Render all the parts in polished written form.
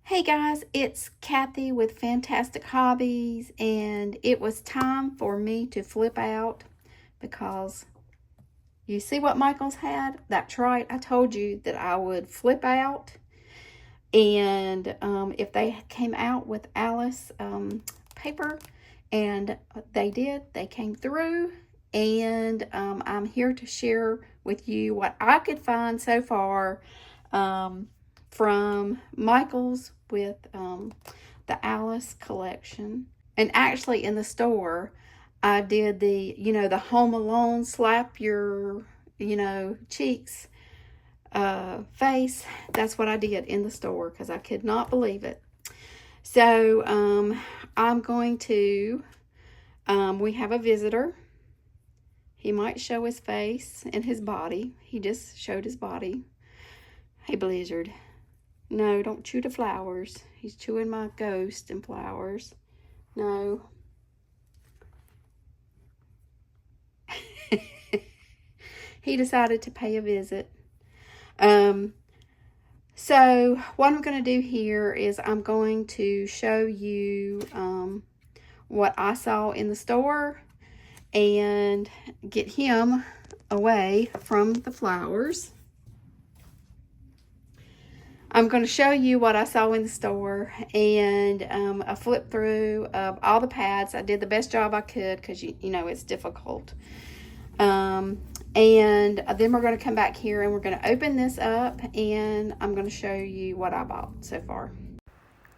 Hey guys, it's Kathy with Fantastic Hobbies, and it was time for me to flip out because you see what Michael's had? That's right, I told you that I would flip out, and if they came out with Alice paper, and they did, they came through, and I'm here to share with you what I could find so far from Michael's with the Alice collection. And actually, in the store, I did the Home Alone slap your, cheeks face. That's what I did in the store because I could not believe it. So I'm going to, we have a visitor. He might show his face and his body. He just showed his body. Hey, Blizzard. No, don't chew the flowers. He's chewing my ghost and flowers. No. He decided to pay a visit. So what I'm going to do here is I'm going to show you what I saw in the store and get him away from the flowers. I'm going to show you what I saw in the store and a flip through of all the pads. I did the best job I could because, you know, it's difficult. And then we're going to come back here and we're going to open this up and I'm going to show you what I bought so far.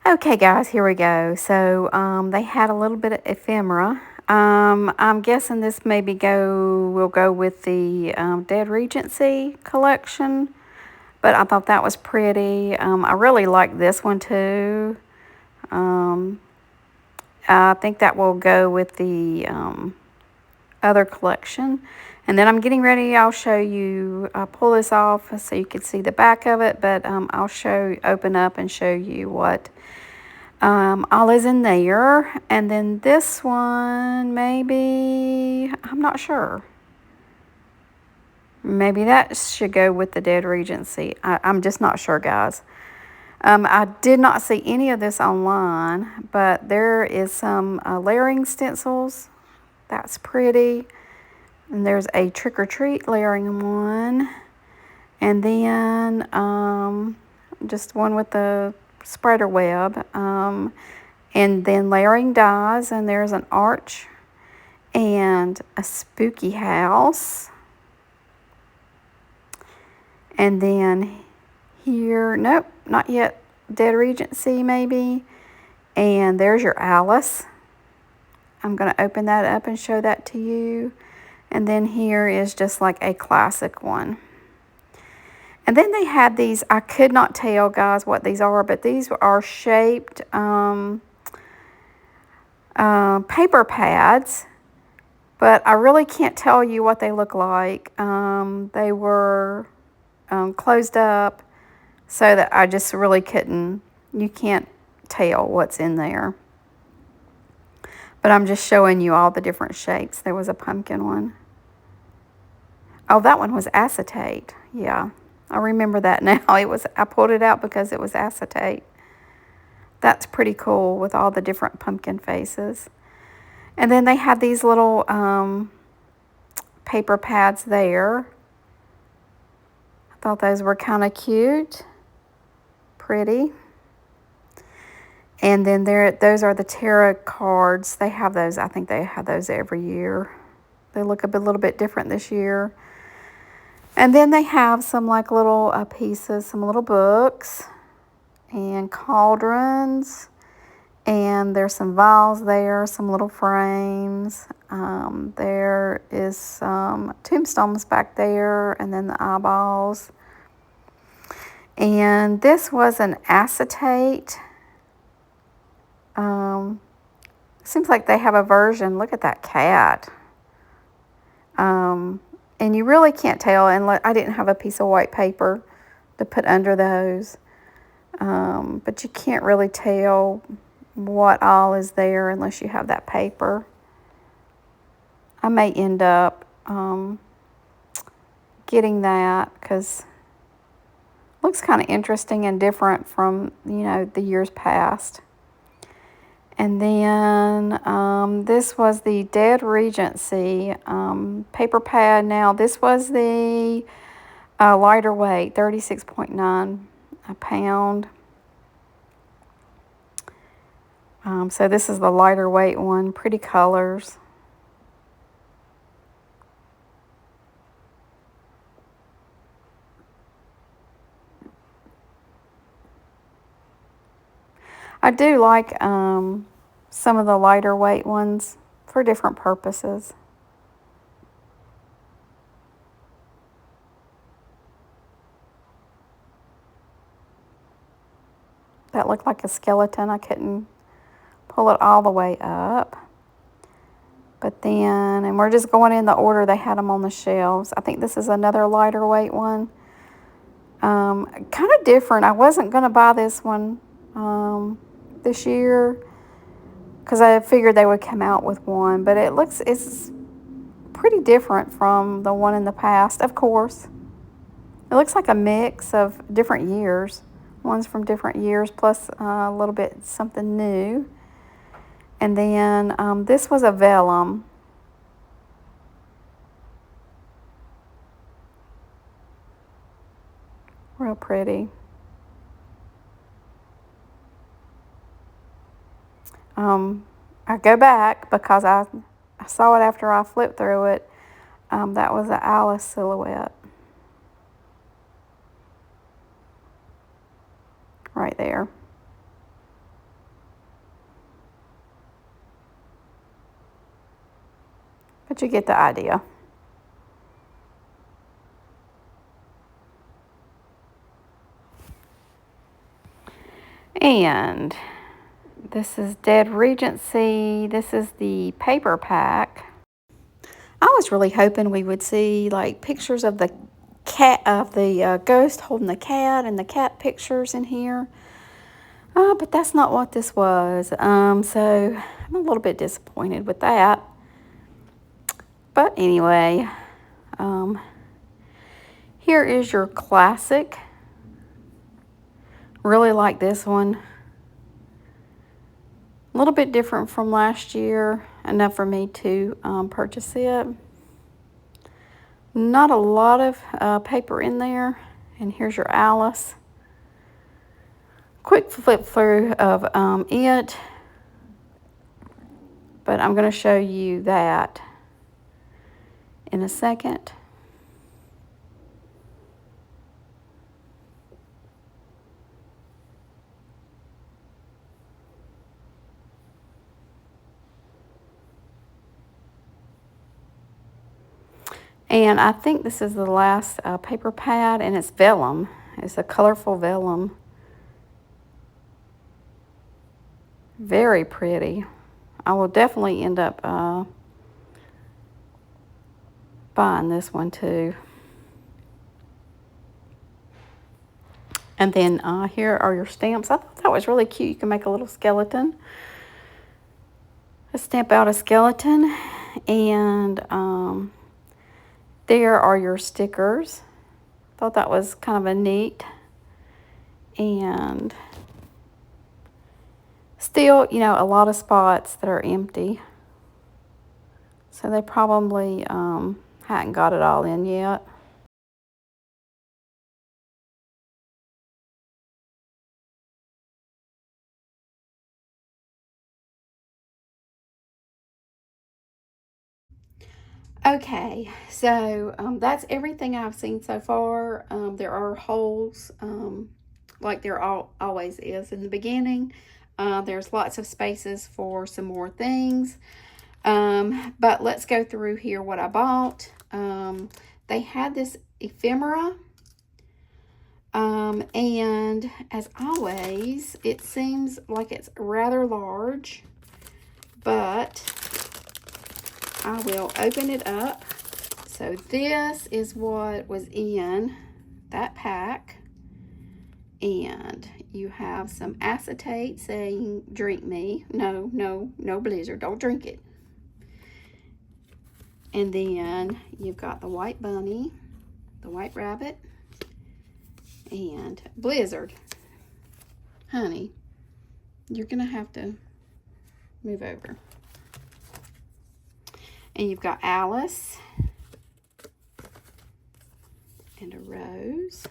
Okay, guys, here we go. So they had a little bit of ephemera. I'm guessing this maybe will go with the Dead Regency collection. But I thought that was pretty. I really like this one too. I think that will go with the other collection. And then I'm getting ready. I'll show you, I'll pull this off so you can see the back of it. But I'll open up and show you what all is in there. And then this one, maybe, I'm not sure. Maybe that should go with the Dead Regency. I'm just not sure, guys. I did not see any of this online, but there is some layering stencils. That's pretty. And there's a Trick or Treat layering one. And then just one with the spider web. And then layering dies. And there's an arch and a spooky house. And then here, nope, not yet. Dead Regency maybe. And there's your Alice. I'm going to open that up and show that to you. And then here is just like a classic one. And then they had these, I could not tell, guys, what these are, but these are shaped paper pads. But I really can't tell you what they look like. They were closed up so that I just really couldn't, you can't tell what's in there. But I'm just showing you all the different shapes. There was a pumpkin one. Oh, that one was acetate. Yeah, I remember that now. I pulled it out because it was acetate. That's pretty cool with all the different pumpkin faces. And then they had these little paper pads there. I thought those were kind of cute. Pretty. And then those are the tarot cards. They have those. I think they have those every year. They look a little bit different this year. And then they have some like little pieces, some little books and cauldrons. And there's some vials there, some little frames. There is some tombstones back there, and then the eyeballs. And this was an acetate. Seems like they have a version. Look at that cat. And you really can't tell. And I didn't have a piece of white paper to put under those. But you can't really tell what all is there unless you have that paper. I may end up getting that because Looks kind of interesting and different from, you know, the years past. And then this was the Dead Regency paper pad. Now, this was the lighter weight, 36.9 a pound. So this is the lighter weight one. Pretty colors. I do like some of the lighter weight ones for different purposes. That looked like a skeleton. I couldn't pull it all the way up. But then, and we're just going in the order they had them on the shelves. I think this is another lighter weight one. Kind of different. I wasn't going to buy this one this year because I figured they would come out with one. But it's pretty different from the one in the past, of course. It looks like a mix of different years. One's from different years plus a little bit something new. And then this was a vellum. Real pretty. I go back because I saw it after I flipped through it. That was an Alice silhouette. Right there. But you get the idea. And this is Dead Regency. This is the paper pack. I was really hoping we would see like pictures of the cat, of the ghost holding the cat, and the cat pictures in here. But that's not what this was. So I'm a little bit disappointed with that. But anyway, here is your classic. Really like this one. A little bit different from last year. Enough for me to purchase it. Not a lot of paper in there. And here's your Alice. Quick flip through of it. But I'm going to show you that in a second. And I think this is the last paper pad, and it's vellum. It's a colorful vellum. Very pretty. I will definitely end up buying this one too. And then here are your stamps. I thought that was really cute. You can make a little skeleton. Let's stamp out a skeleton. And there are your stickers. Thought that was kind of a neat. And still, you know, a lot of spots that are empty. So they probably hadn't got it all in yet. Okay, so that's everything I've seen so far. There are holes, like there always is in the beginning. There's lots of spaces for some more things. But let's go through here what I bought. They had this ephemera. And as always, it seems like it's rather large, but I will open it up. So this is what was in that pack. And you have some acetate saying, drink me. No, no, no Blizzard, don't drink it. And then you've got the white bunny, the white rabbit, And Blizzard, honey, you're gonna have to move over. And you've got Alice and a rose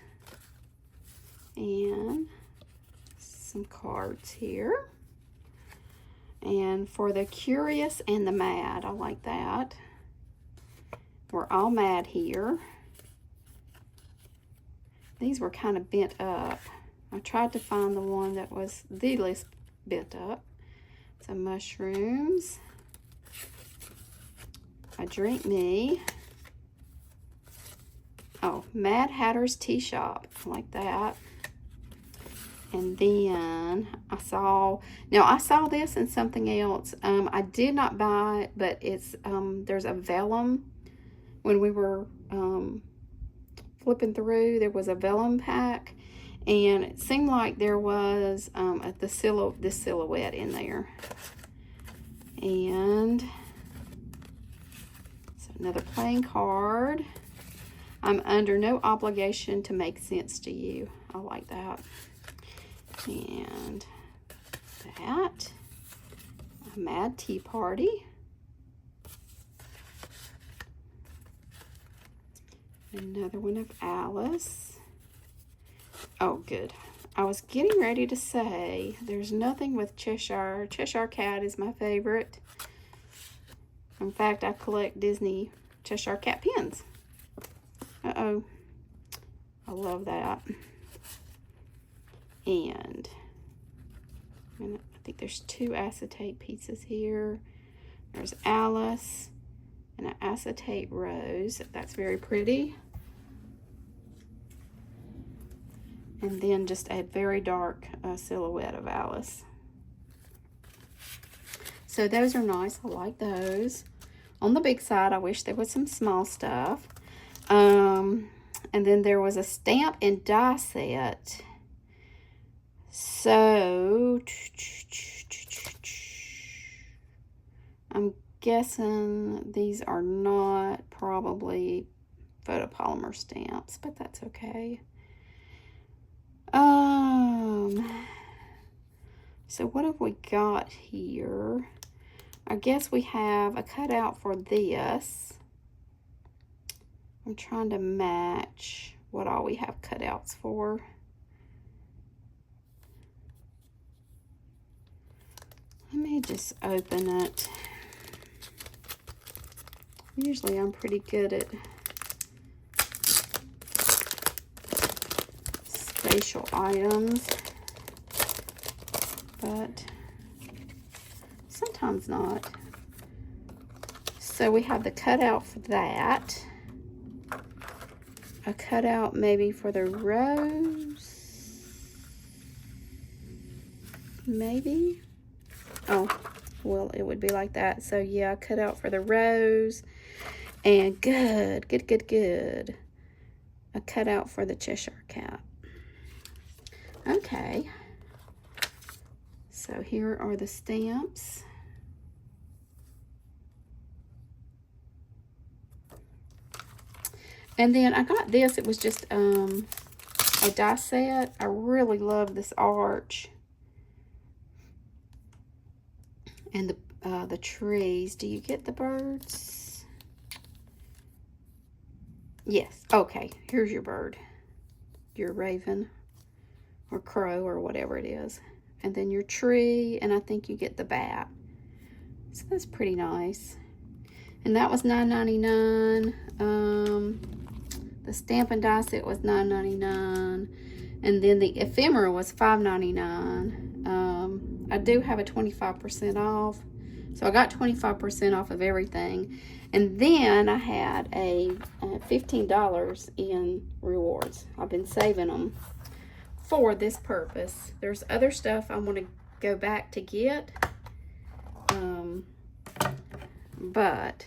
and some cards here. And for the curious and the mad, I like that. We're all mad here. These were kind of bent up. I tried to find the one that was the least bent up. Some mushrooms. A Drink Me. Oh, Mad Hatter's Tea Shop. I like that. And then I saw this and something else. I did not buy it, but it's there's a vellum. When we were flipping through, there was a vellum pack, and it seemed like there was this silhouette in there. And so another playing card. I'm under no obligation to make sense to you. I like that. And that. A Mad Tea Party. Another one of Alice. Oh, good. I was getting ready to say there's nothing with Cheshire. Cheshire Cat is my favorite. In fact, I collect Disney Cheshire Cat pins. Uh-oh. I love that. And I think there's 2 acetate pieces here. There's Alice and an acetate rose. That's very pretty. And then just a very dark silhouette of Alice. So those are nice. I like those. On the big side, I wish there was some small stuff. And then there was a stamp and die set. So I'm guessing these are not probably photopolymer stamps, but that's okay. So what have we got here? I guess we have a cutout for this. I'm trying to match what all we have cutouts for. Let me just open it. Usually I'm pretty good at spatial items, but sometimes not. So we have the cutout for that. A cutout maybe for the rose. Maybe. Oh, well, it would be like that. So yeah, a cutout for the rose. And good. A cutout for the Cheshire Cat. Okay. So here are the stamps. And then I got this. It was just a die set. I really love this arch. And the trees. Do you get the birds? Yes. Okay. Here's your bird. Your raven or crow or whatever it is. And then your tree, and I think you get the bat. So that's pretty nice. And that was $9.99. The stamp and die set was $9.99. And then the ephemera was $5.99. I do have a 25% off. So I got 25% off of everything. And then I had a $15 in rewards. I've been saving them for this purpose. There's other stuff I want to go back to get. But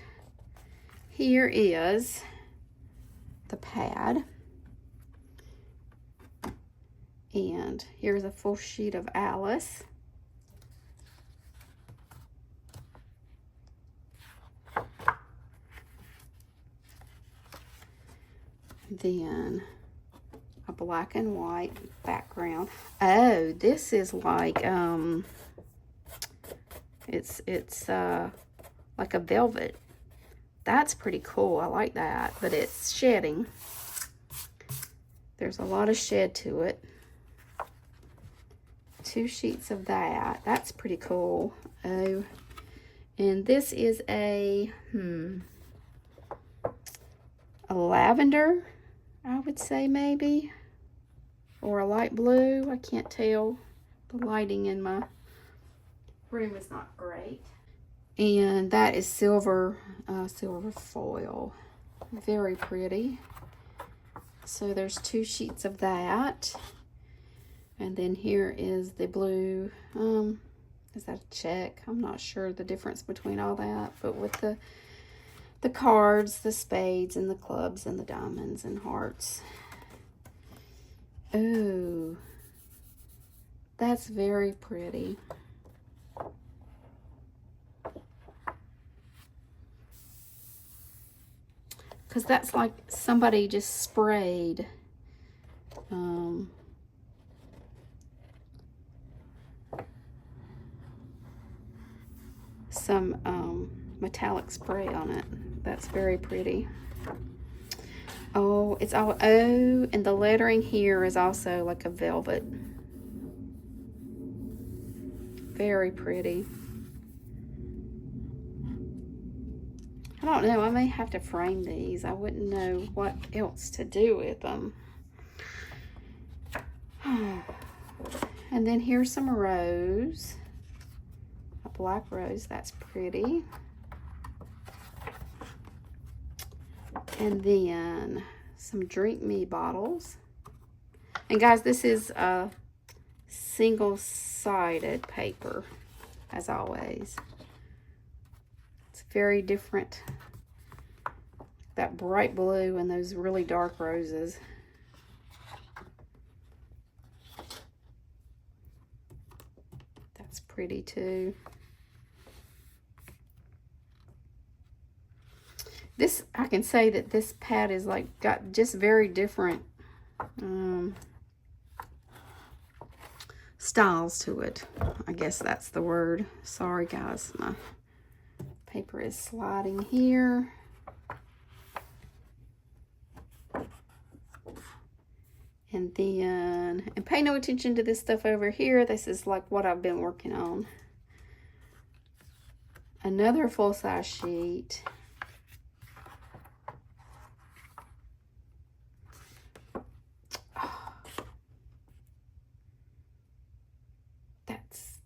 here is the pad. And here's a full sheet of Alice. Then a black and white background. Oh, this is like, it's like a velvet. That's pretty cool. I like that, but it's shedding. There's a lot of shed to it. 2 sheets of that. That's pretty cool. Oh, and this is a lavender, I would say, maybe, or a light blue. I can't tell. The lighting in my room is not great. And that is silver foil. Very pretty. So there's 2 sheets of that. And then here is the blue, is that a check? I'm not sure the difference between all that, but with the cards, the spades, and the clubs, and the diamonds, and hearts. Ooh, that's very pretty. Because that's like somebody just sprayed some metallic spray on it. That's very pretty. Oh, it's all, oh, and the lettering here is also like a velvet. Very pretty. I don't know, I may have to frame these. I wouldn't know what else to do with them. And then here's some rose. A black rose, that's pretty. And then some Drink Me bottles. And guys, this is a single-sided paper, as always. It's very different. That bright blue and those really dark roses. That's pretty too. This, I can say that this pad is like got just very different styles to it. I guess that's the word. Sorry guys, my paper is sliding here. And then, and pay no attention to this stuff over here. This is like what I've been working on. Another full-size sheet.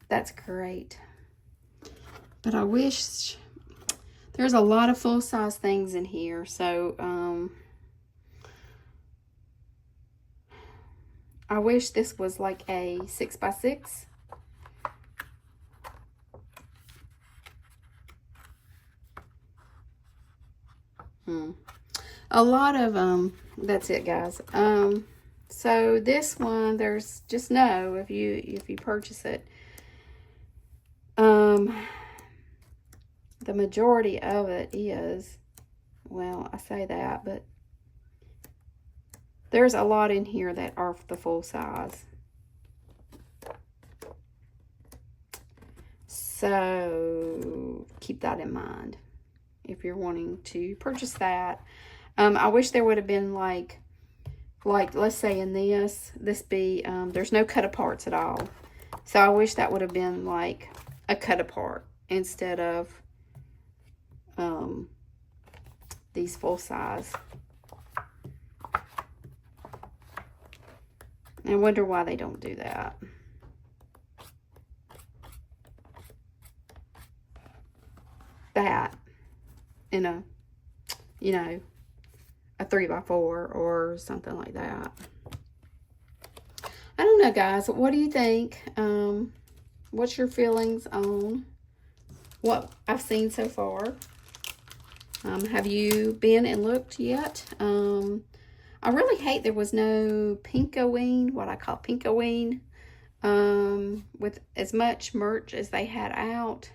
That's great. But I wish there's a lot of full-size things in here. So, I wish this was like a 6x6. A lot of, that's it guys. So this one, there's just no, if you purchase it, the majority of it is, well, I say that, but there's a lot in here that are the full size. So keep that in mind if you're wanting to purchase that. I wish there would have been like let's say in this be, there's no cut aparts at all. So I wish that would have been like a cut apart instead of these full size. I wonder why they don't do that. That in a, you know, a 3x4 or something like that. I don't know, guys. What do you think? What's your feelings on what I've seen so far? Have you been and looked yet? I really hate there was no Pinkoween, what I call Pinkoween, with as much merch as they had out.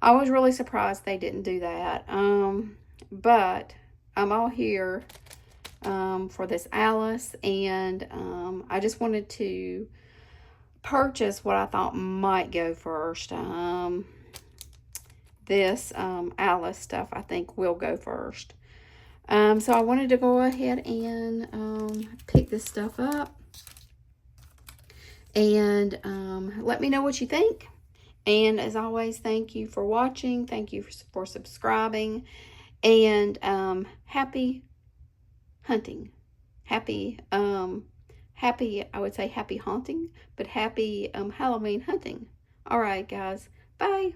I was really surprised they didn't do that. But I'm all here for this Alice, and I just wanted to purchase what I thought might go first. This Alice stuff I think will go first. So I wanted to go ahead and pick this stuff up, and let me know what you think. And as always, thank you for watching. Thank you for subscribing. And happy hunting. Happy, I would say happy haunting, but happy Halloween hunting. All right, guys. Bye.